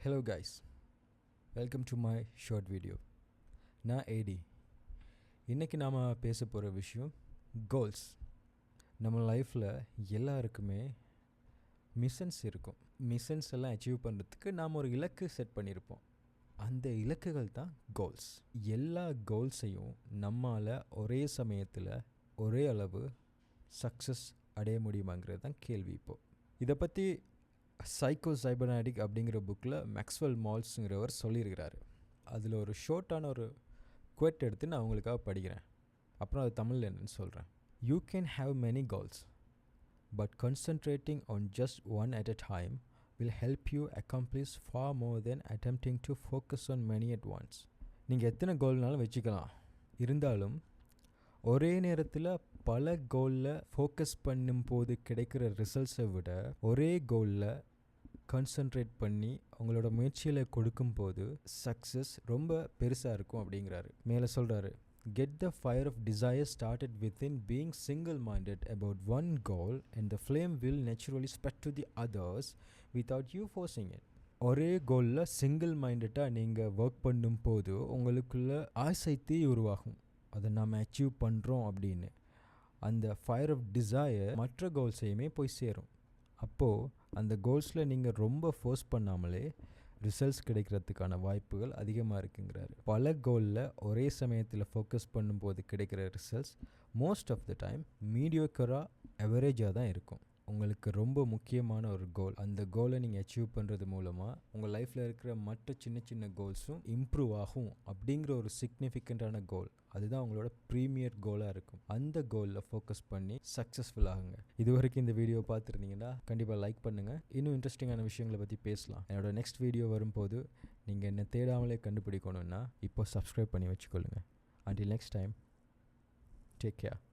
Hello guys, welcome to my short video. நான் ஏடி. இன்றைக்கி நாம் பேச போகிற விஷயம் கோல்ஸ். நம்ம லைஃப்பில் எல்லாருக்குமே மிஷன்ஸ் இருக்கும். மிஷன்ஸ் எல்லாம் அச்சீவ் பண்ணுறதுக்கு நாம் ஒரு இலக்கு செட் பண்ணியிருப்போம். அந்த இலக்குகள் தான் கோல்ஸ். எல்லா கோல்ஸையும் நம்மால் ஒரே சமயத்தில் ஒரே அளவு சக்ஸஸ் அடைய முடியுமாங்கிறது தான் கேள்வி. இப்போது இதை பற்றி சைக்கோ சைபர்னெடிக் அப்படிங்கிற புக்கில் மேக்ஸ்வெல் மால்ஸுங்கிறவர் சொல்லியிருக்கிறாரு. அதில் ஒரு ஷார்ட்டான ஒரு குவெட் எடுத்து நான் உங்களுக்காக படிக்கிறேன், அப்புறம் அது தமிழில் என்னன்னு சொல்கிறேன். You can have many goals, but concentrating on just one at a time will help you accomplish far more than attempting to focus on many at once. நீங்கள் எத்தனை கோல்னாலும் வச்சுக்கலாம், இருந்தாலும் ஒரே நேரத்தில் பல கோலில் ஃபோக்கஸ் பண்ணும்போது கிடைக்கிற ரிசல்ட்ஸை விட ஒரே கோலில் கான்சன்ட்ரேட் பண்ணி உங்களோட முயற்சியில் கொடுக்கும்போது சக்ஸஸ் ரொம்ப பெருசாக இருக்கும் அப்படிங்கிறாரு. மேலே சொல்கிறாரு, get the fire of desire started within, being single-minded about one goal, and the flame will naturally spread to the others without you forcing it. ஒரே கோலில் சிங்கிள் மைண்டடாக நீங்கள் ஒர்க் பண்ணும்போது உங்களுக்குள்ள ஆசை தீ உருவாகும். அதை நாம் அச்சீவ் பண்ணுறோம் அப்படின்னு அந்த ஃபயர் ஆஃப் டிசையர் மற்ற கோல்ஸையுமே போய் சேரும். அப்போது அந்த கோல்ஸில் நீங்கள் ரொம்ப ஃபோர்ஸ் பண்ணாமலே ரிசல்ட்ஸ் கிடைக்கிறதுக்கான வாய்ப்புகள் அதிகமாக இருக்குங்கிறாரு. பல கோலில் ஒரே சமயத்தில் ஃபோக்கஸ் பண்ணும்போது கிடைக்கிற results most of the time மீடியோக்கராக அவரேஜாக தான் இருக்கும். உங்களுக்கு ரொம்ப முக்கியமான ஒரு கோல், அந்த கோலை நீங்கள் அச்சீவ் பண்ணுறது மூலமாக உங்கள் லைஃப்பில் இருக்கிற மற்ற சின்ன சின்ன கோல்ஸும் இம்ப்ரூவ் ஆகும். அப்படிங்கிற ஒரு சிக்னிஃபிகண்ட்டான கோல், அதுதான் உங்களோட ப்ரீமியர் கோலாக இருக்கும். அந்த கோலில் ஃபோக்கஸ் பண்ணி சக்ஸஸ்ஃபுல் ஆகுங்க. இது வரைக்கும் இந்த வீடியோ பார்த்துருந்தீங்கன்னா கண்டிப்பாக லைக் பண்ணுங்கள். இன்னும் இன்ட்ரெஸ்டிங்கான விஷயங்களை பற்றி பேசலாம். என்னோட நெக்ஸ்ட் வீடியோ வரும்போது நீங்கள் என்னை தேடாமலே கண்டுபிடிக்கணும்னா இப்போ சப்ஸ்கிரைப் பண்ணி வச்சுக்கொள்ளுங்கள். Until next time, take care.